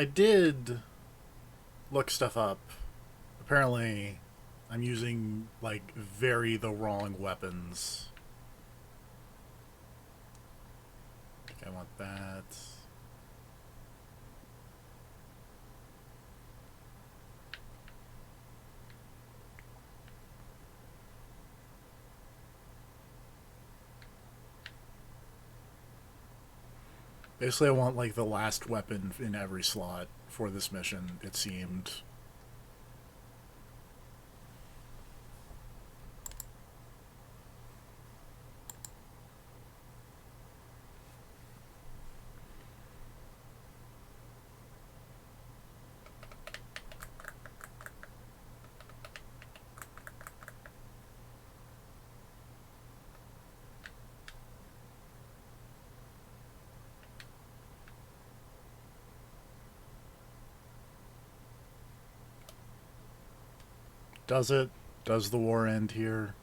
I did look stuff up. Apparently, I'm using, like, very the wrong weapons. I think I want that. Basically, I want, like, the last weapon in every slot for this mission, it seemed. Does it? Does the war end here?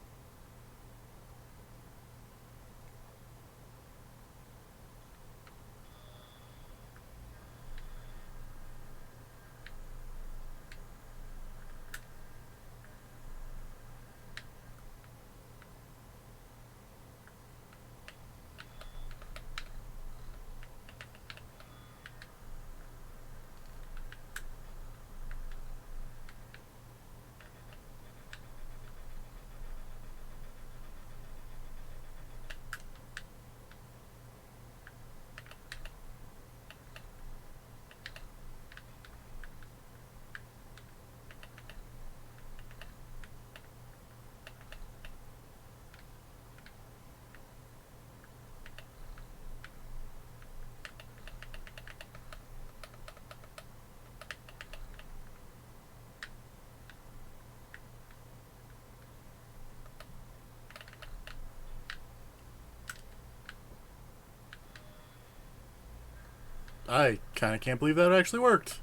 I kind of can't believe that actually worked.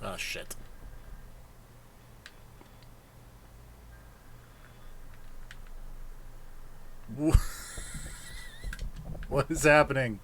Ah, shit. What is happening?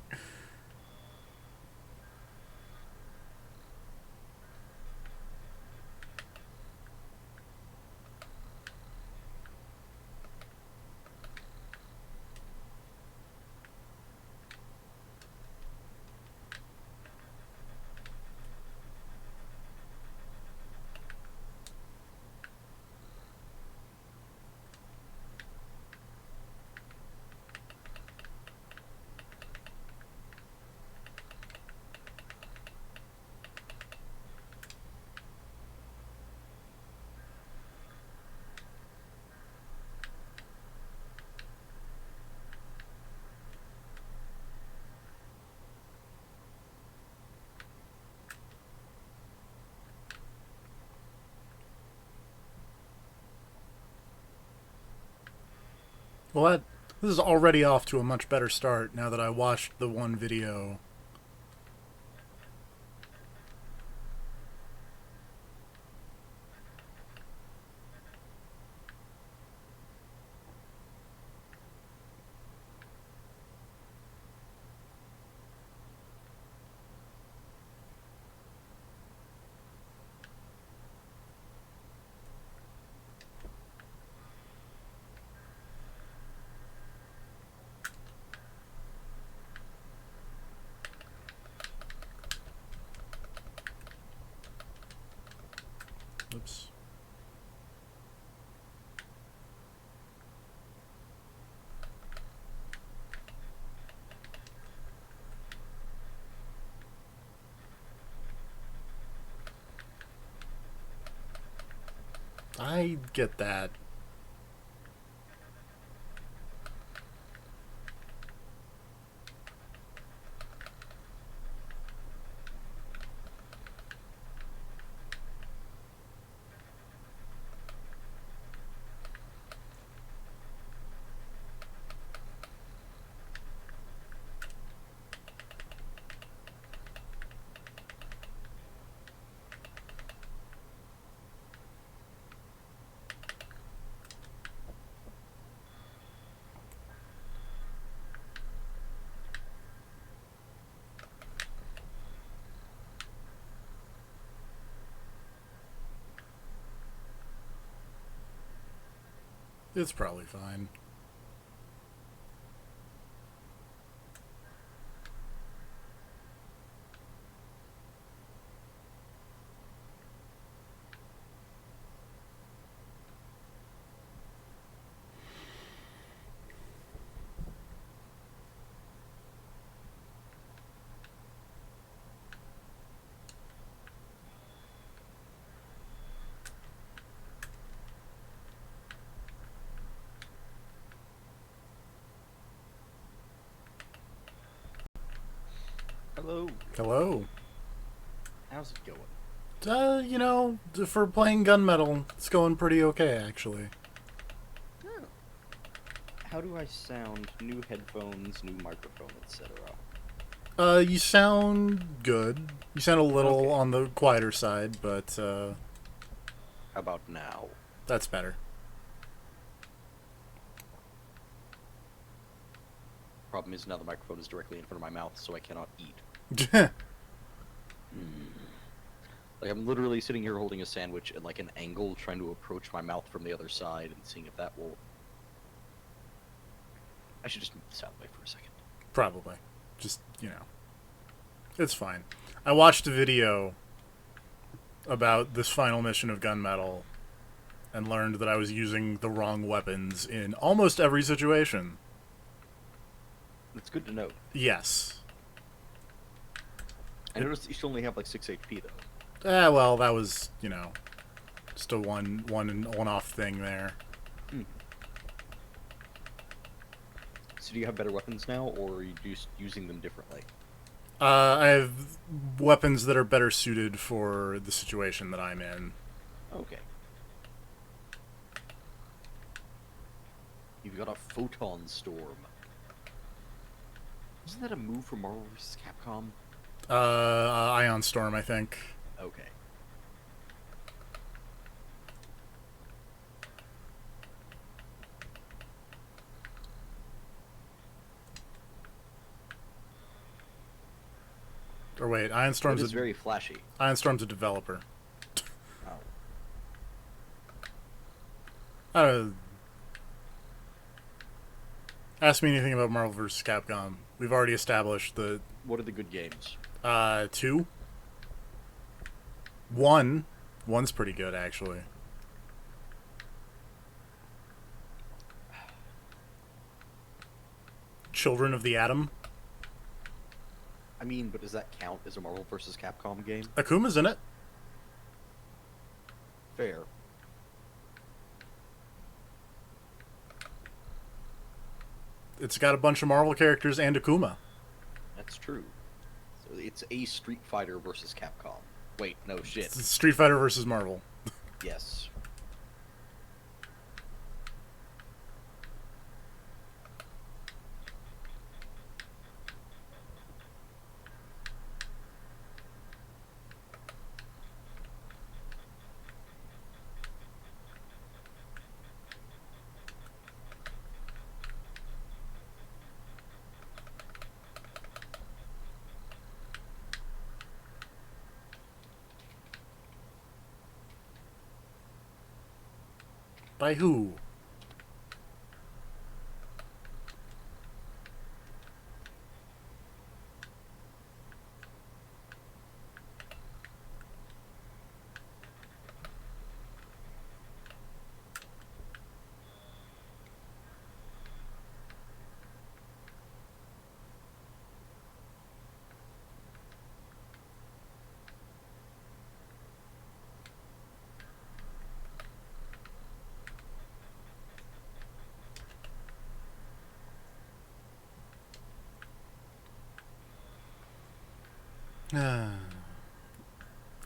Well, this is already off to a much better start now that I watched the one video. Oops. I get that. It's probably fine. Hello. Hello. How's it going? For playing gunmetal, it's going pretty okay, actually. Oh. How do I sound? New headphones, new microphone, etc. You sound good. You sound a little Okay. on the quieter side, but, How about now? that's better. Problem is now the microphone is directly in front of my mouth, so I cannot eat. Like I'm literally sitting here holding a sandwich at like an angle, trying to approach my mouth from the other side and seeing if that will. I should just move this out of the way for a second. Probably. Just, it's fine. I watched a video about this final mission of gunmetal and learned that I was using the wrong weapons in almost every situation. It's good to know. Yes. I noticed you should only have like 6 HP though. Well, that was, just a one-off thing there. So do you have better weapons now, or are you just using them differently? I have weapons that are better suited for the situation that I'm in. Okay. You've got a Photon Storm. Isn't that a move from Marvel vs. Capcom? Ion Storm, I think. Okay. Or wait, Ion It Storm's is very flashy. Ion Storm's a developer. Oh. Ask me anything about Marvel vs. Capcom. We've already established the What are the good games? 2. 1. One's pretty good, actually. Children of the Atom. I mean, but does that count as a Marvel vs. Capcom game? Akuma's in it. Fair. It's got a bunch of Marvel characters and Akuma. That's true. So it's a Street Fighter versus Capcom. Wait, no shit. It's Street Fighter versus Marvel. Yes. By who?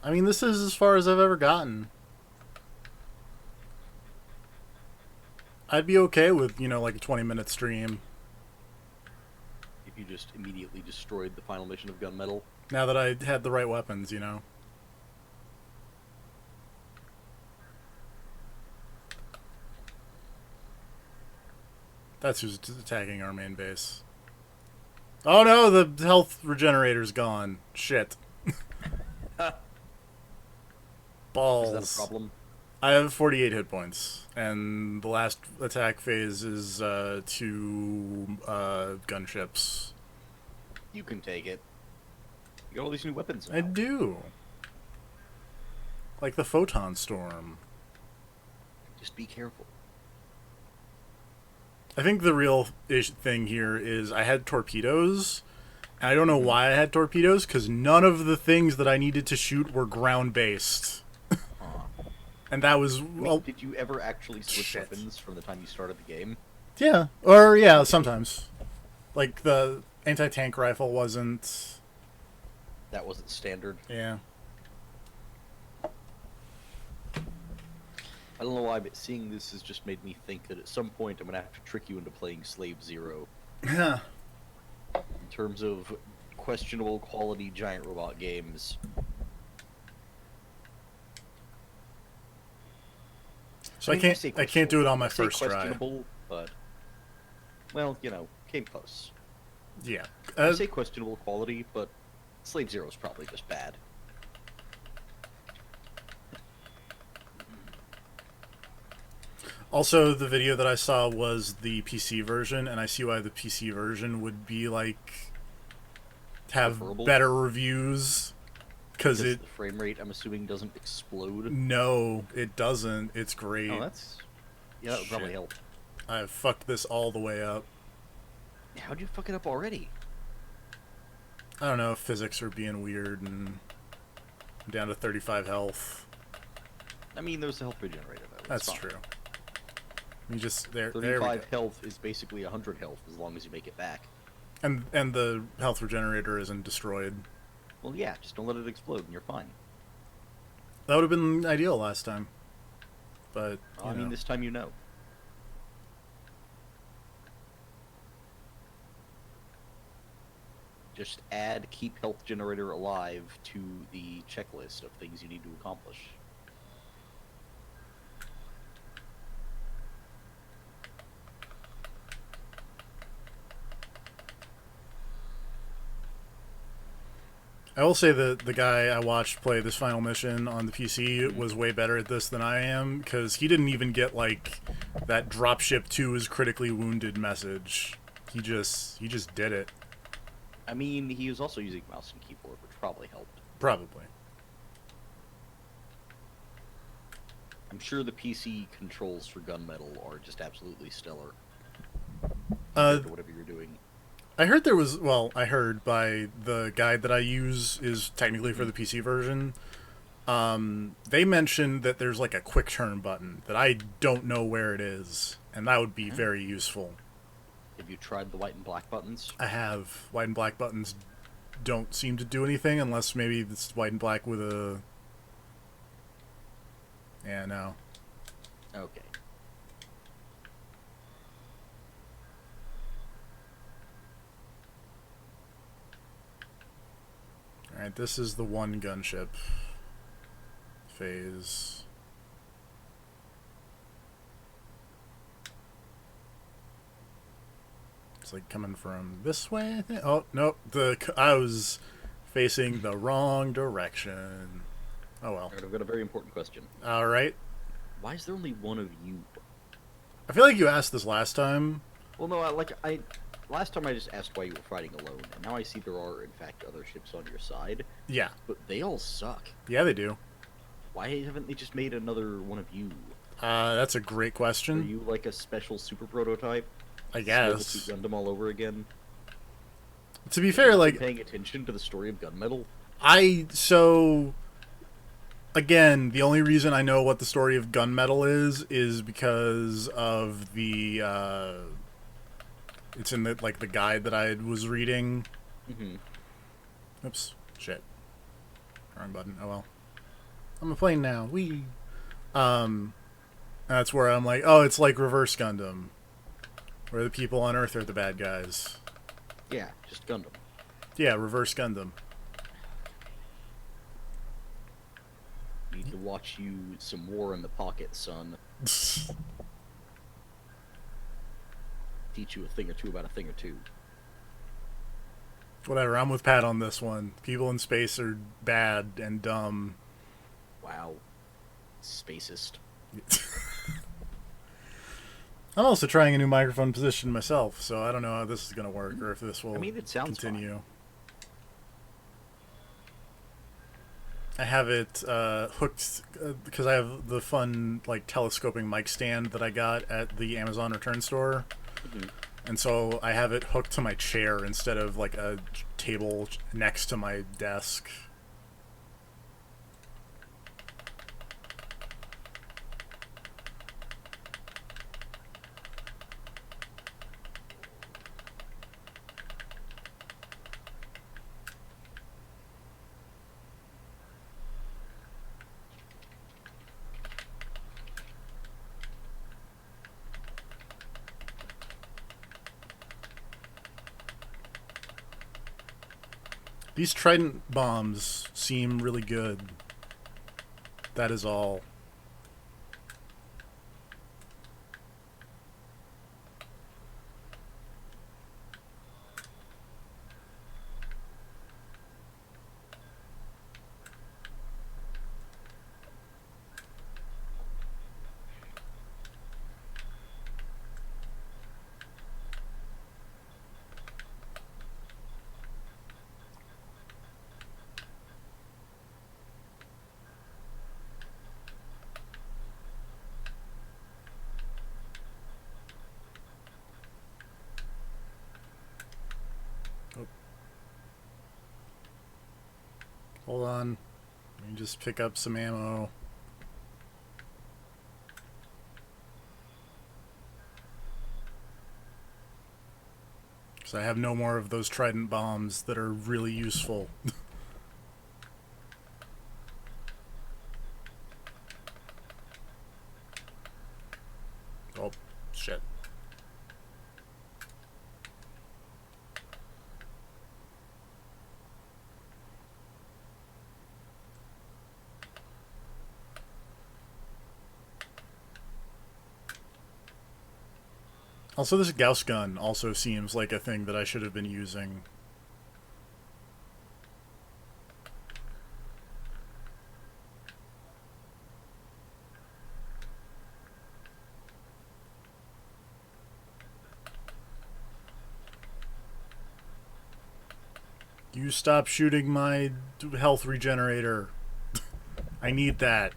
I mean, this is as far as I've ever gotten. I'd be okay with, like a 20-minute stream. If you just immediately destroyed the final mission of Gunmetal. Now that I had the right weapons, That's who's attacking our main base. Oh no, the health regenerator's gone. Shit. Balls. Is that a problem? I have 48 hit points, and the last attack phase is 2 gunships. You can take it. You got all these new weapons now. I do. Like the Photon Storm. Just be careful. I think the real thing here is I had torpedoes. And I don't know why I had torpedoes, because none of the things that I needed to shoot were ground-based. And that was... well, did you ever actually switch shit. weapons from the time you started the game? Yeah. Or, yeah, sometimes. Like, the anti-tank rifle wasn't... That wasn't standard. Yeah. I don't know why, but seeing this has just made me think that at some point I'm going to have to trick you into playing Slave Zero. Yeah. In terms of questionable quality giant robot games. So mean, I can't do it on my I say first try. questionable, but... Well, you know, came close. Yeah. I say questionable quality, but Slave Zero is probably just bad. Also, the video that I saw was the PC version, and I see why the PC version would be like have Preferable? better reviews because Because it. the frame rate, I'm assuming, doesn't explode. No, it doesn't. It's great. Oh, that's... Yeah, that would probably Shit. help. I fucked this all the way up. How'd you fuck it up already? I don't know. Physics are being weird, and I'm down to 35 health. I mean, there's a health regenerator, though. That's It's fine. true. You just there we 35 go. health is basically 100 health, as long as you make it back. And the health regenerator isn't destroyed. Well, yeah, just don't let it explode, and you're fine. That would have been ideal last time. But Well, I mean, this time you know. Just add keep health generator alive to the checklist of things you need to accomplish. I will say that the guy I watched play this final mission on the PC was way better at this than I am, because he didn't even get like that dropship 2 is critically wounded message. He just did it. I mean, he was also using mouse and keyboard, which probably helped. Probably. I'm sure the PC controls for Gunmetal are just absolutely stellar. Uh, For whatever you're doing. I heard there was, well, I heard by the guide that I use is technically for the PC version. They mentioned that there's like a quick turn button that I don't know where it is, and that would be very useful. Have you tried the white and black buttons? I have. White and black buttons don't seem to do anything unless maybe it's white and black with a... Yeah, no. Okay. Alright, this is the one gunship phase. It's like coming from this way, I think. Oh, nope. I was facing the wrong direction. Oh well. Alright, I've got a very important question. Alright. Why is there only one of you? I feel like you asked this last time. Well, no, last time I just asked why you were fighting alone, and now I see there are, in fact, other ships on your side, Yeah. but they all suck. Yeah, they do. Why haven't they just made another one of you? That's a great Are question. you like a special super prototype? I Mobile guess. Suit Gundam all over again? To be fair, like, Paying attention to the story of Gunmetal? Again, the only reason I know what the story of Gunmetal is because of the, it's in the, like, the guide that I was reading. Mm-hmm. Oops. Shit. Wrong button. Oh well. I'm a plane now. Whee! That's where I'm like, oh, it's like Reverse Gundam. Where the people on Earth are the bad guys. Yeah, just Gundam. Yeah, Reverse Gundam. Need to watch you some War in the Pocket, son. Teach you a thing or two about a thing or two. Whatever, I'm with Pat on this one. People in space are bad and dumb. Wow. Spacist. I'm also trying a new microphone position myself, so I don't know how this is going to work or if this will I mean, it sounds continue. I have it hooked because I have the fun like telescoping mic stand that I got at the Amazon return store, fine. and so I have it hooked to my chair instead of like a table next to my desk. These Trident bombs seem really good. That is all. Oh. Hold on. Let me just pick up some ammo. Because I have no more of those Trident bombs that are really useful. Oh, shit. Also, this Gauss gun also seems like a thing that I should have been using. You stop shooting my health regenerator. I need that.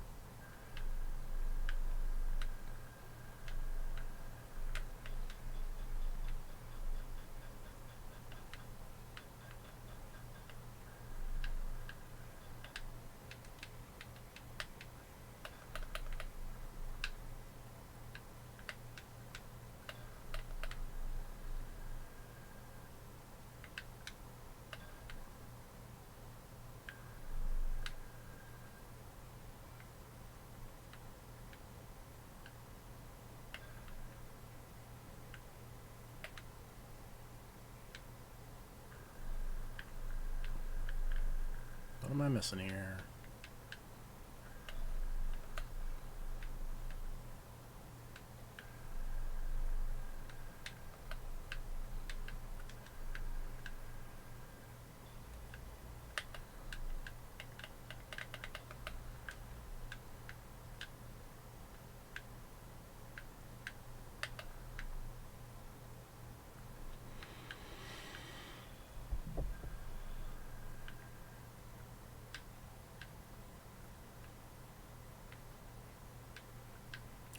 What am I missing here?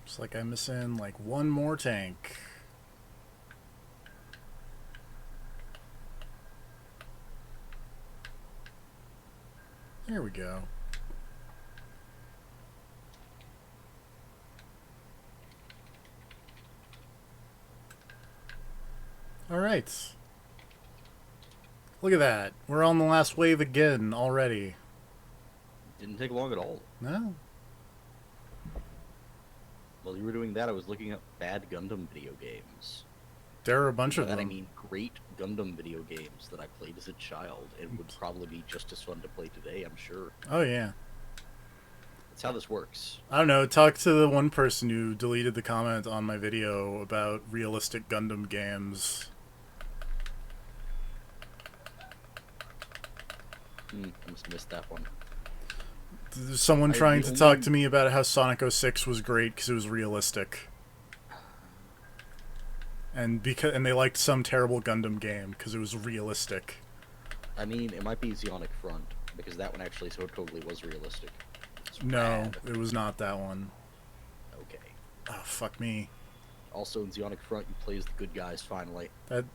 Looks like I'm missing like one more tank. There we go. Alright. Look at that. We're on the last wave again already. Didn't take long at all. No? While you were doing that, I was looking up bad Gundam video games. There are a bunch By of that them. I mean great Gundam video games that I played as a child and would probably be just as fun to play today, I'm sure. Oh, yeah. That's how this works. I don't know. Talk to the one person who deleted the comment on my video about realistic Gundam games. I must have missed that one. There's someone I- trying the to talk only- to me about how Sonic 06 was great because it was realistic. And they liked some terrible Gundam game because it was realistic. I mean, it might be Zeonic Front, because that one actually so totally was realistic. It's No, rad. it was not that one. Okay. Oh, fuck me. Also, in Zeonic Front, you play as the good guys, finally. That,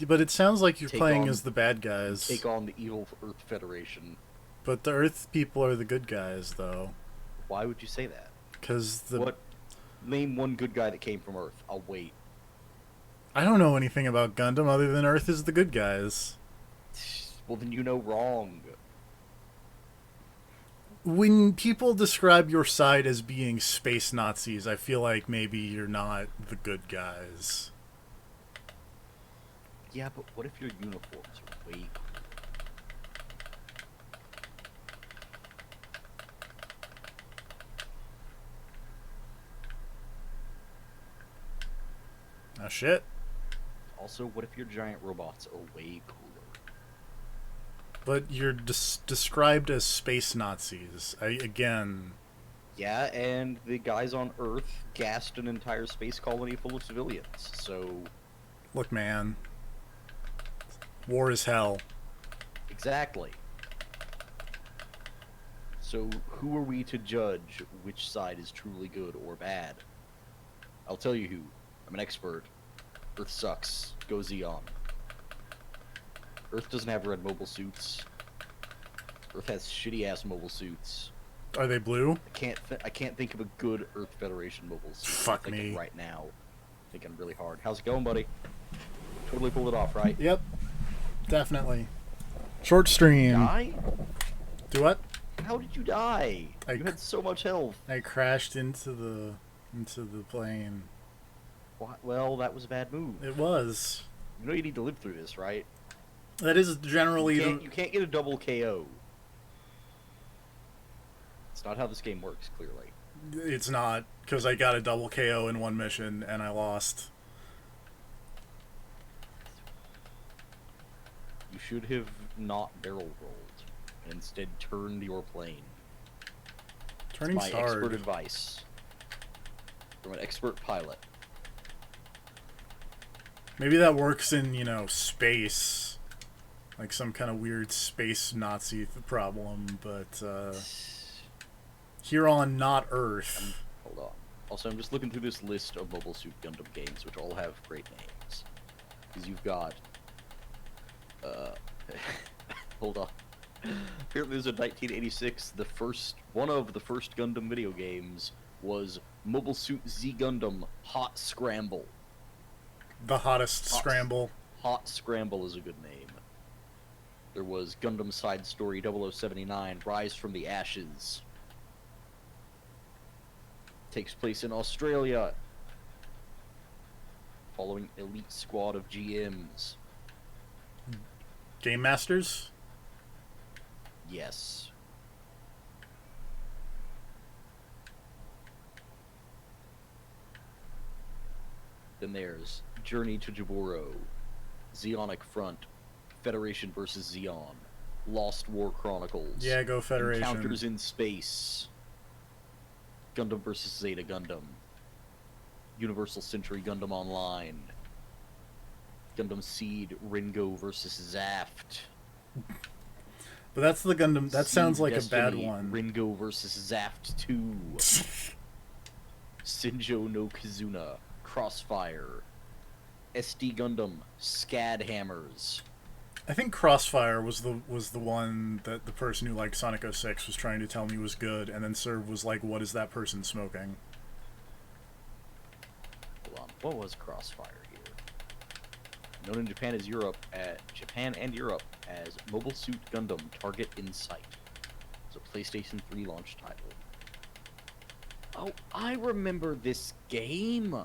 but it sounds like you're Take playing on- as the bad guys. Take on the evil Earth Federation. But the Earth people are the good guys, though. Why would you say that? Because the... What? Name one good guy that came from Earth. I'll wait. I don't know anything about Gundam other than Earth is the good guys. Well, then you know wrong. When people describe your side as being space Nazis, I feel like maybe you're not the good guys. Yeah, but what if your uniforms are way cool? Oh, shit. Also, what if your giant robots are way cooler? But you're described as space Nazis. Again, Yeah, and the guys on Earth gassed an entire space colony full of civilians, so... look, man. War is hell. Exactly. So, who are we to judge which side is truly good or bad? I'll tell you who. I'm an expert. Earth sucks. Go Xeon. Earth doesn't have red mobile suits. Earth has shitty-ass mobile suits. Are they blue? I can't think of a good Earth Federation mobile suit. Fuck I'm thinking me. right now. Thinking really hard. How's it going, buddy? Totally pulled it off, right? Yep. Definitely. Short stream. Die? Do what? How did you die? I You had so much health. I crashed into the plane. Well, that was a bad move. It was. You know you need to live through this, right? That is generally You can't get a double KO. It's not how this game works, clearly. It's not, because I got a double KO in one mission and I lost. You should have not barrel rolled, and instead turned your plane. Turning's It's my hard. expert advice. From an expert pilot. Maybe that works in, space. Like some kind of weird space Nazi problem, but here on not Earth. Hold on. Also, I'm just looking through this list of Mobile Suit Gundam games, which all have great names. Because you've got... hold on. Apparently there's a 1986, one of the first Gundam video games was Mobile Suit Z Gundam Hot Scramble. The hottest Hot. scramble. Hot Scramble is a good name. There was Gundam Side Story 0079, Rise from the Ashes. Takes place in Australia. Following elite squad of GMs. Game Masters? Yes. Then there's Journey to Jaburo, Zeonic Front, Federation vs. Zeon, Lost War Chronicles. Yeah, go Federation. Encounters in Space, Gundam vs. Zeta Gundam, Universal Century Gundam Online, Gundam Seed Ringo vs. Zaft. But that's the Gundam. That sounds Seed like Destiny, a bad one. Ringo vs. Zaft 2. Sinjo no Kizuna, Crossfire, SD Gundam, Scad Hammers. I think Crossfire was the one that the person who liked Sonic 06 was trying to tell me was good, and then Serv was like, "What is that person smoking?" Hold on, what was Crossfire here? Known in Japan as Japan and Europe as Mobile Suit Gundam Target in Sight. It's a PlayStation 3 launch title. Oh, I remember this game.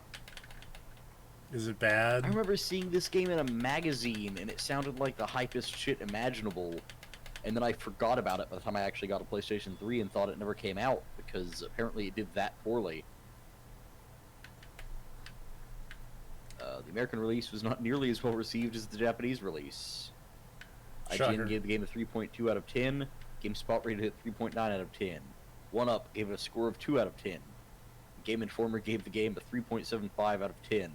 Is it bad? I remember seeing this game in a magazine, and it sounded like the hypest shit imaginable. And then I forgot about it by the time I actually got a PlayStation 3 and thought it never came out, because apparently it did that poorly. The American release was not nearly as well received as the Japanese release. Shocker. IGN gave the game a 3.2 out of 10. GameSpot rated it 3.9 out of 10. 1UP gave it a score of 2 out of 10. Game Informer gave the game a 3.75 out of 10.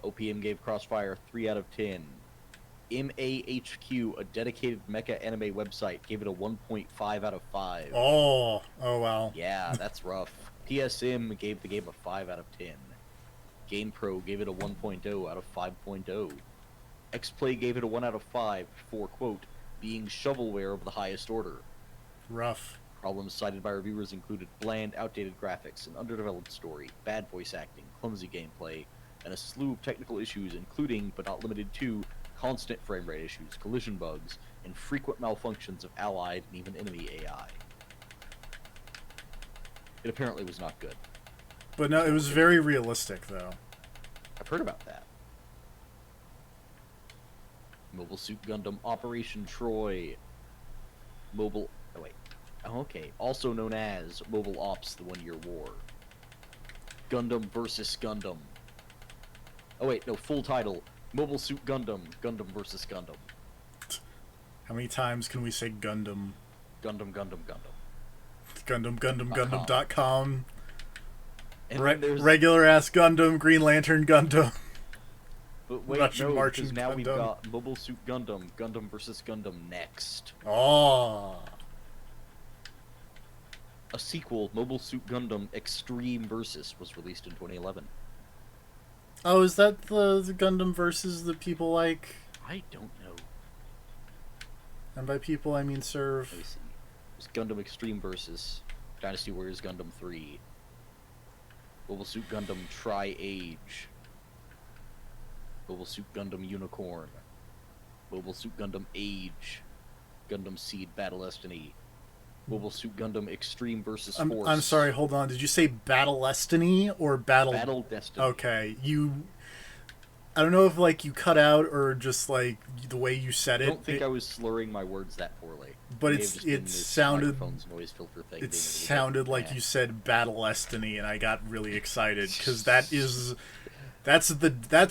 OPM gave Crossfire 3 out of 10. MAHQ, a dedicated mecha anime website, gave it a 1.5 out of 5. Oh wow. Yeah, that's rough. PSM gave the game a 5 out of 10. GamePro gave it a 1.0 out of 5.0. XPlay gave it a 1 out of 5 for, quote, being shovelware of the highest order. Rough. Problems cited by reviewers included bland, outdated graphics, an underdeveloped story, bad voice acting, clumsy gameplay, and a slew of technical issues, including, but not limited to, constant frame rate issues, collision bugs, and frequent malfunctions of allied and even enemy AI. It apparently was not good. But no, it was very realistic, though. I've heard about that. Mobile Suit Gundam Operation Troy. Mobile... Oh, wait. Oh, okay. Also known as Mobile Ops: The One-Year War. Gundam vs. Gundam. Oh, wait. No, full title. Mobile Suit Gundam. Gundam vs. Gundam. How many times can we say Gundam? Gundam, Gundam, Gundam. Gundam.com. And then there's... Regular ass Gundam, Green Lantern Gundam. But wait, Russian no, Martian because now we've Gundam. got Mobile Suit Gundam. Gundam vs. Gundam next. Oh. A sequel, Mobile Suit Gundam Extreme Versus, was released in 2011. Oh, is that the Gundam versus the people like? I don't know. And by people, I mean Let me serve. see. There's Gundam Extreme Versus, Dynasty Warriors Gundam 3, Mobile Suit Gundam Tri-Age, Mobile Suit Gundam Unicorn, Mobile Suit Gundam Age, Gundam Seed Battle Destiny, Mobile Suit Gundam Extreme Versus Force. I'm sorry, hold on. Did you say Battle Destiny or Battle... Battle Destiny. Okay, I don't know if, like, you cut out or just, like, the way you said I it. don't think I was slurring my words that poorly. But It may have just been this microphone's noise filter thing being a It little sounded bit like bad. you said Battle Destiny, and I got really excited, because that's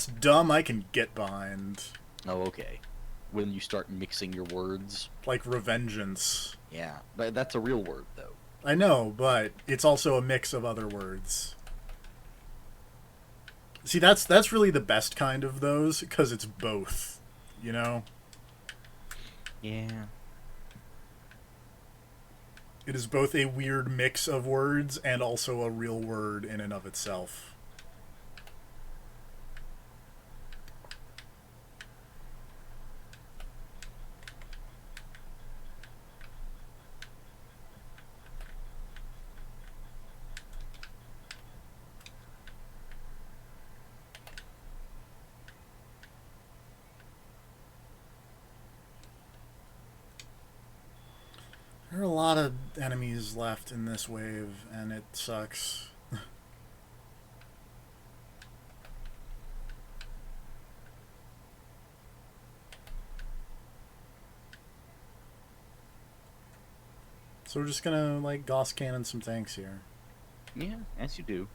dumb I can get behind. Oh, okay. When you start mixing your words. Like Revengeance. Yeah, but that's a real word, though. I know, but it's also a mix of other words. See, that's really the best kind of those, because it's both, you know? Yeah. It is both a weird mix of words and also a real word in and of itself. There are a lot of enemies left in this wave, and it sucks. So we're just gonna, like, Gauss cannon some tanks here. Yeah, as you do.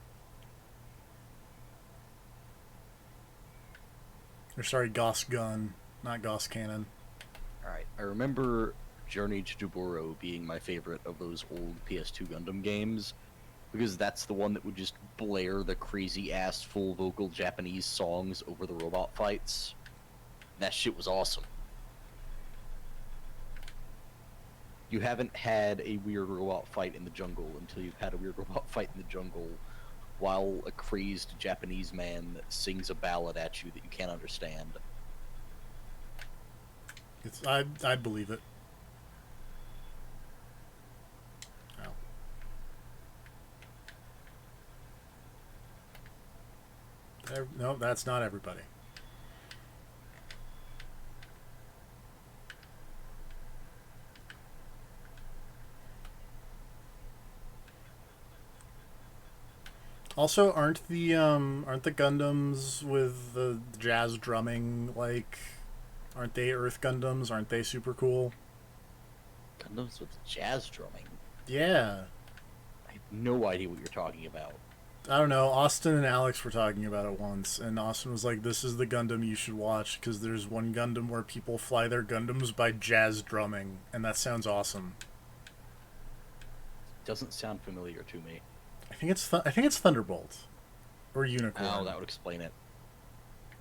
Or sorry, Gauss gun, not Gauss cannon. Alright, I remember Journey to Juboro being my favorite of those old PS2 Gundam games, because that's the one that would just blare the crazy-ass full vocal Japanese songs over the robot fights. That shit was awesome. You haven't had a weird robot fight in the jungle until you've had a weird robot fight in the jungle while a crazed Japanese man sings a ballad at you that you can't understand. I'd believe it. Oh. No, that's not everybody. Also, aren't the Gundams with the jazz drumming, like, aren't they Earth Gundams? Aren't they super cool? Gundams with jazz drumming? Yeah. I have no idea what you're talking about. I don't know. Austin and Alex were talking about it once, and Austin was like, "This is the Gundam you should watch because there's one Gundam where people fly their Gundams by jazz drumming, and that sounds awesome." Doesn't sound familiar to me. I think it's Thunderbolt or Unicorn. Oh, that would explain it.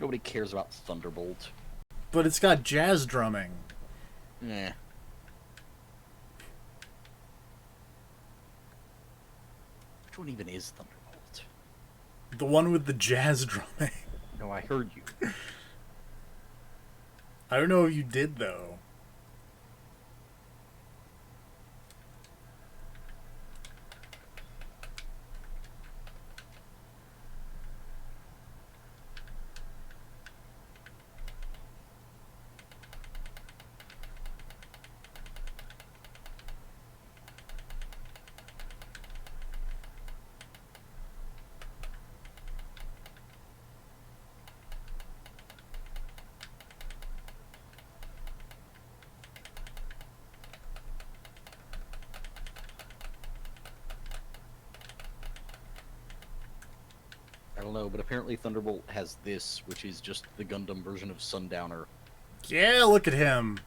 Nobody cares about Thunderbolt. But it's got jazz drumming. Eh. Which one even is Thunderbolt? The one with the jazz drumming. No, I heard you. I don't know if you did though. I don't know, but apparently Thunderbolt has this, which is just the Gundam version of Sundowner. Yeah, look at him.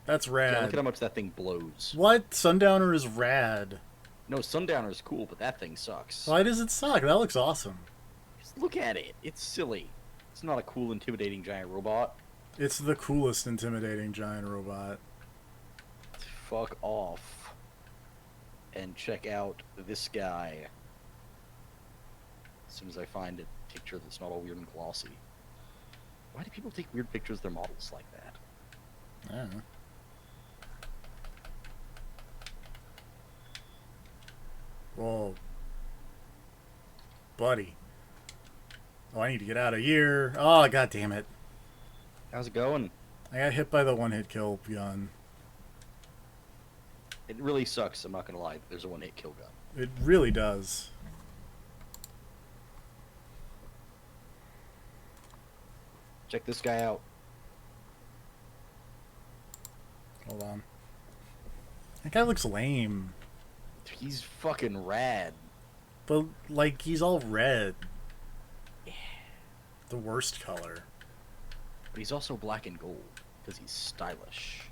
That's rad. Yeah, look at how much that thing blows. What? Sundowner is rad. No, Sundowner is cool, but that thing sucks. Why does it suck? That looks awesome. Just look at it. It's silly. It's not a cool, intimidating giant robot. It's the coolest intimidating giant robot. Fuck off. And check out this guy. As soon as I find a picture that's not all weird and glossy. Why do people take weird pictures of their models like that? I don't know. Whoa. Buddy. Oh, I need to get out of here. Oh, god damn it. How's it going? I got hit by the one-hit kill gun. It really sucks, I'm not gonna lie. There's a one-hit kill gun. It really does. Check this guy out. Hold on. That guy looks lame. He's fucking rad. But, like, he's all red. The worst color. But he's also black and gold, because he's stylish.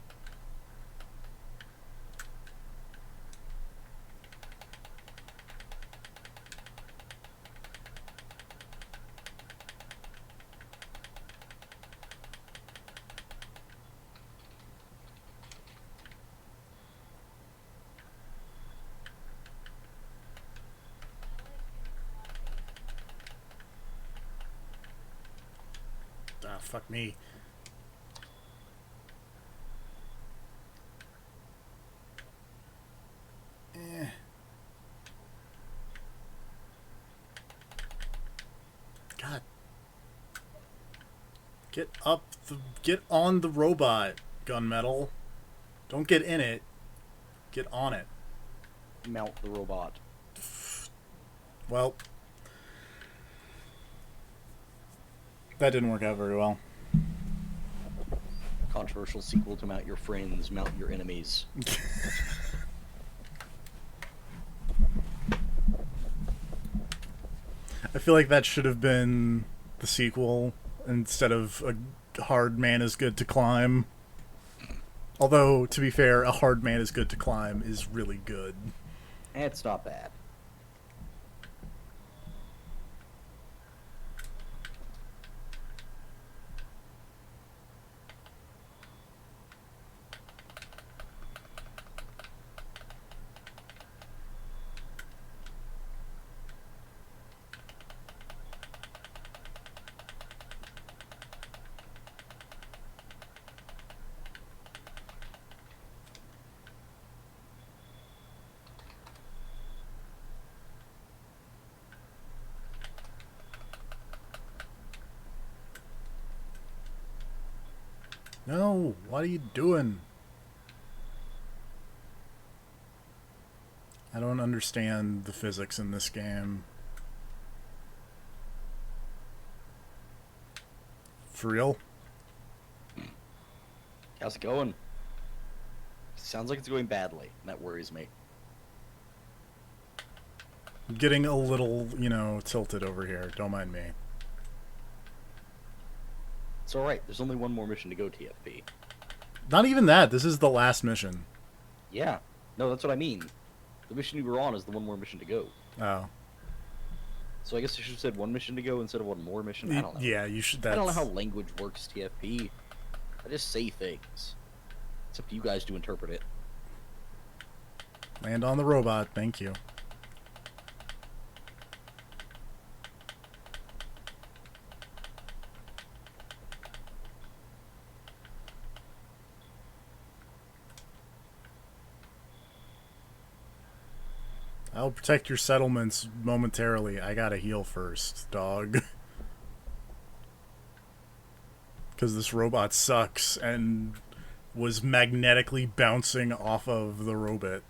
Ah, fuck me. Eh. God. Get on the robot, Gunmetal. Don't get in it. Get on it. Mount the robot. Well, that didn't work out very well. Controversial sequel to Mount Your Friends, Mount Your Enemies. I feel like that should have been the sequel instead of A Hard Man is Good to Climb. Although, to be fair, A Hard Man is Good to Climb is really good. It's not bad. No, what are you doing? I don't understand the physics in this game. For real? How's it going? Sounds like it's going badly, and that worries me. Getting a little, tilted over here. Don't mind me. It's alright, there's only one more mission to go, TFP. Not even that. This is the last mission. Yeah. No, that's what I mean. The mission you were on is the one more mission to go. Oh. So I guess I should have said one mission to go instead of one more mission? I don't know. Yeah, you should. I don't know how language works, TFP. I just say things. It's up to you guys to interpret it. Land on the robot. Thank you. I'll protect your settlements momentarily. I gotta heal first, dog. Because this robot sucks and was magnetically bouncing off of the robot.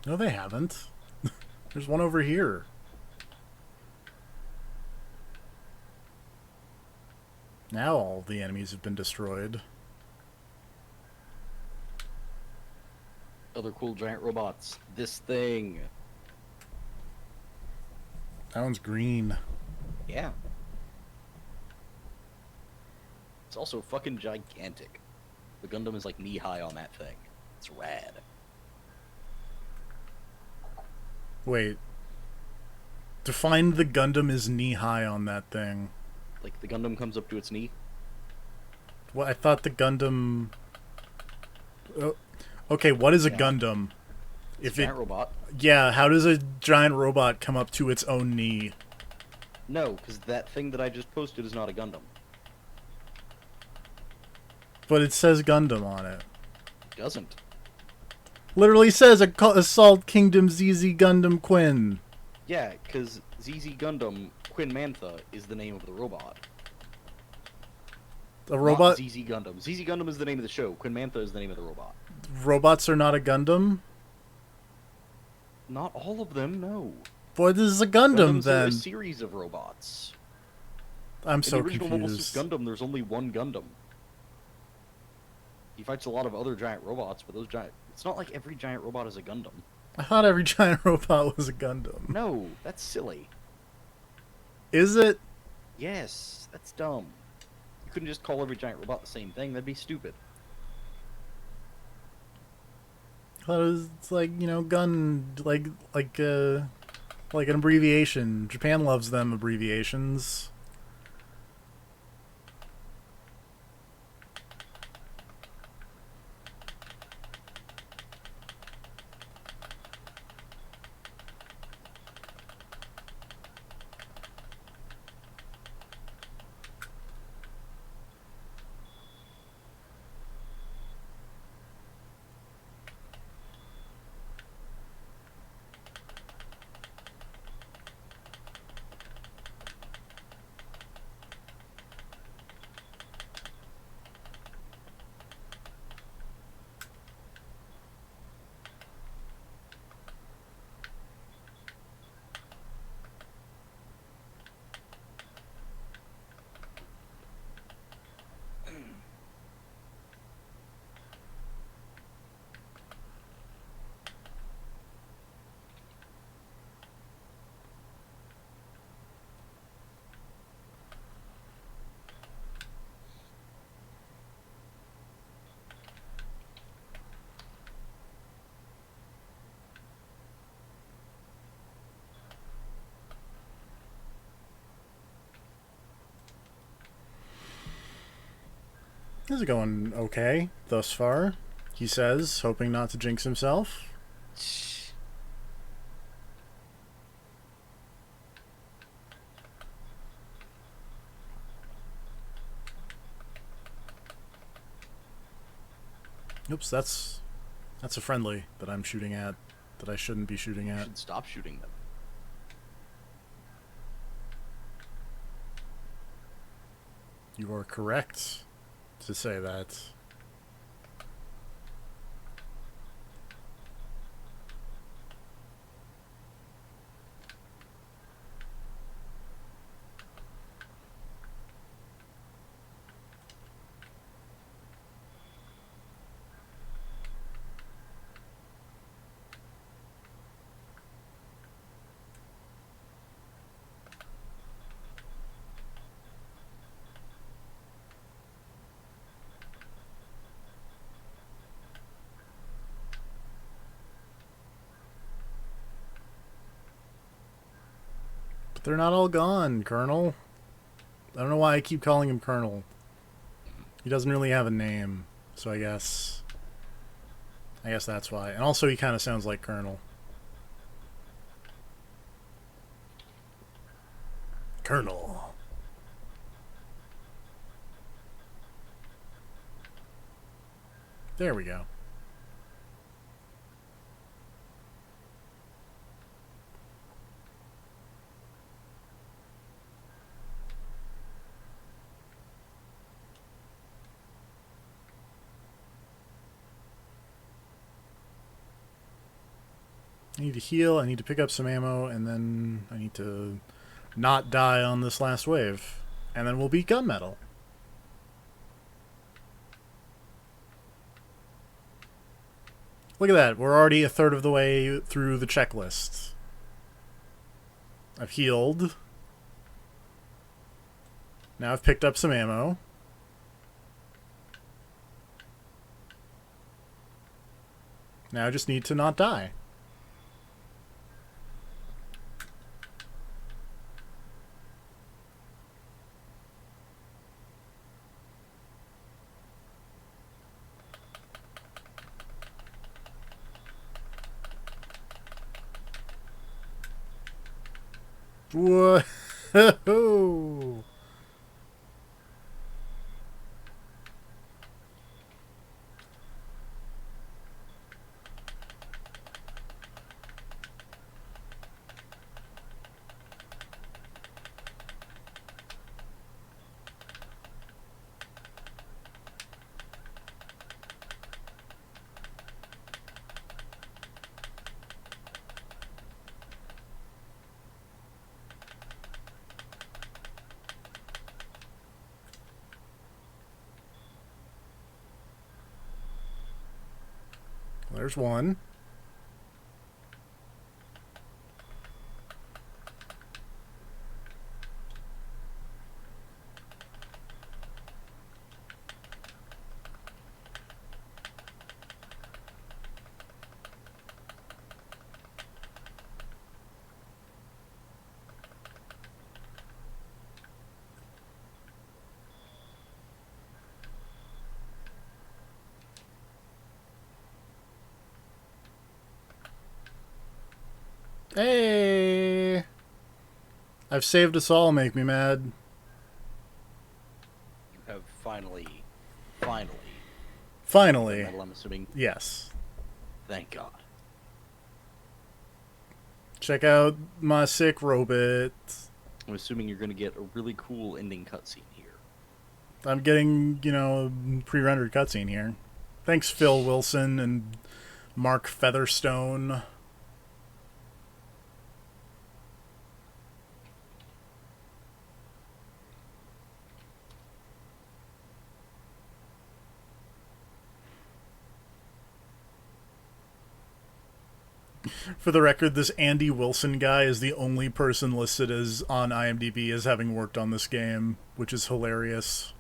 No, they haven't. There's one over here. Now all the enemies have been destroyed. Other cool giant robots. This thing. That one's green. Yeah. It's also fucking gigantic. The Gundam is like knee-high on that thing. It's rad. Wait. Define the Gundam is knee-high on that thing. Like, the Gundam comes up to its knee? Well, I thought the Gundam... Okay, what is a Yeah. Gundam? It's a giant robot. Yeah, how does a giant robot come up to its own knee? No, because that thing that I just posted is not a Gundam. But it says Gundam on it. It doesn't. Literally says Assault Kingdom ZZ Gundam Quinn. Yeah, because ZZ Gundam Quinn Mantha is the name of the robot. A robot? Not ZZ Gundam. ZZ Gundam is the name of the show. Quinn Mantha is the name of the robot. Robots are not a Gundam? Not all of them, no. Boy, this is a Gundam Gundams are a then. series of robots. I'm so In the original Mobile confused. Suit Gundam, there's only one Gundam. He fights a lot of other giant robots, but those giant... It's not like every giant robot is a Gundam. I thought every giant robot was a Gundam. No, that's silly. Is it? Yes, that's dumb. You couldn't just call every giant robot the same thing. That'd be stupid. I thought it's like, gun, like an abbreviation. Japan loves them abbreviations. This is going okay thus far, he says, hoping not to jinx himself. Oops, that's a friendly that I'm shooting at that I shouldn't be shooting You at. should stop shooting them. You are correct to say that. But they're not all gone, Colonel. I don't know why I keep calling him Colonel. He doesn't really have a name, so I guess that's why. And also he kind of sounds like Colonel. Colonel. There we go. I need to heal, I need to pick up some ammo, and then I need to not die on this last wave. And then we'll beat Gunmetal. Look at that, we're already a third of the way through the checklist. I've healed. Now I've picked up some ammo. Now I just need to not die. Whoa! There's one. Hey! I've saved us all, make me mad. You have finally. Finally. I'm assuming. Yes. Thank God. Check out my sick robot. I'm assuming you're going to get a really cool ending cutscene here. I'm getting, a pre-rendered cutscene here. Thanks, Phil Wilson and Mark Featherstone. For the record, this Andy Wilson guy is the only person listed as on IMDb as having worked on this game, which is hilarious.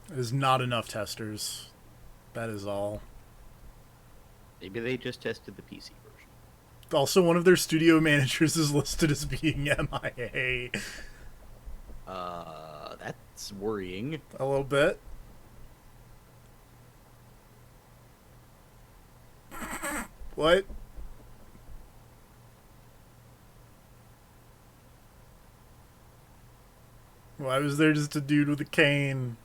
There's not enough testers. That is all. Maybe they just tested the PC version. Also, one of their studio managers is listed as being MIA. That's worrying. A little bit. What? Why was there just a dude with a cane?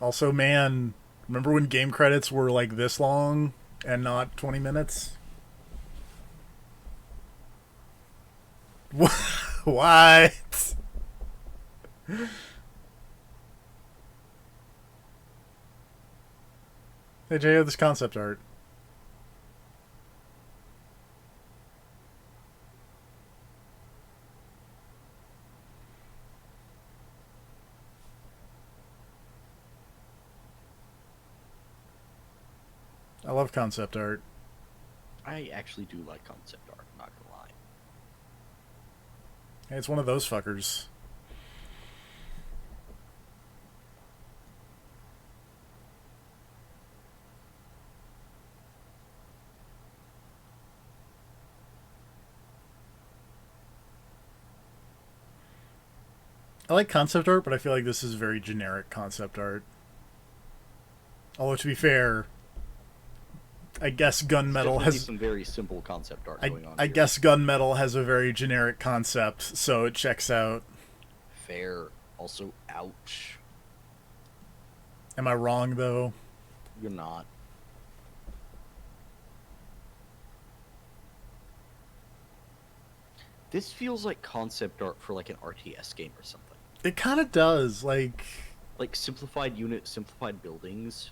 Also, man, Remember when game credits were like this long and not 20 minutes? What? Hey Jay, this concept art. I love concept art. I actually do like concept art, I'm not gonna lie. Hey, it's one of those fuckers. I like concept art, but I feel like this is very generic concept art. Although, to be fair, I guess Gunmetal has some very simple concept art going on. I guess Gunmetal has a very generic concept, so it checks out. Fair. Also, ouch. Am I wrong though? You're not. This feels like concept art for like an RTS game or something. It kind of does, like simplified unit, simplified buildings.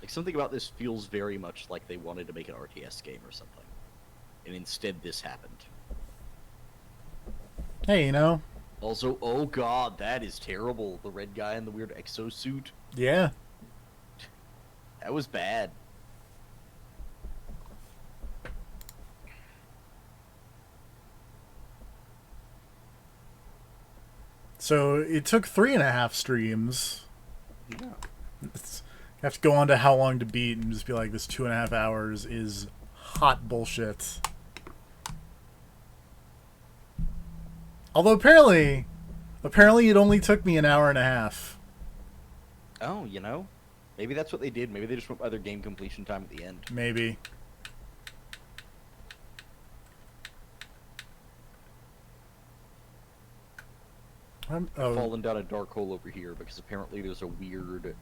Like something about this feels very much like they wanted to make an RTS game or something. And instead this happened. hey, you know. Also, oh god, that is terrible. The red guy in the weird exosuit. Yeah. That was bad. So it took 3.5 streams. Yeah. You have to go on to how long to beat and just be like, this 2.5 hours is hot bullshit. Although apparently it only took me an hour and a half. Oh, you know? Maybe that's what they did. Maybe they just went by their game completion time at the end. Maybe. I've fallen down a dark hole over here because apparently there's a weird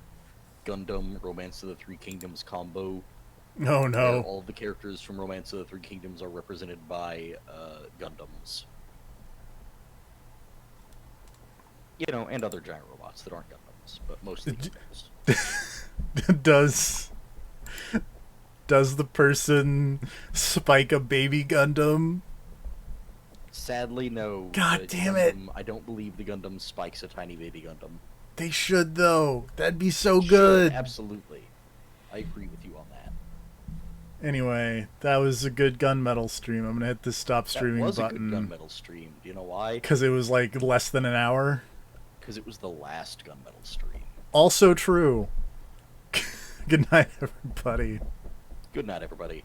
Gundam Romance of the Three Kingdoms combo. Oh Where no. all of the characters from Romance of the Three Kingdoms are represented by Gundams. You know, and other giant robots that aren't Gundams, but mostly Gundams. Does the person spike a baby Gundam? Sadly, no. God The damn it. Gundam, I don't believe the Gundam spikes a tiny baby Gundam. They should though. That'd be so Sure, good. absolutely. I agree with you on that. Anyway, that was a good Gunmetal stream. I'm gonna hit the stop streaming That was button. a good Gunmetal stream. Do you know why? Because it was like less than an hour. Because it was the last Gunmetal stream. Also true. Good night, everybody. Good night, everybody.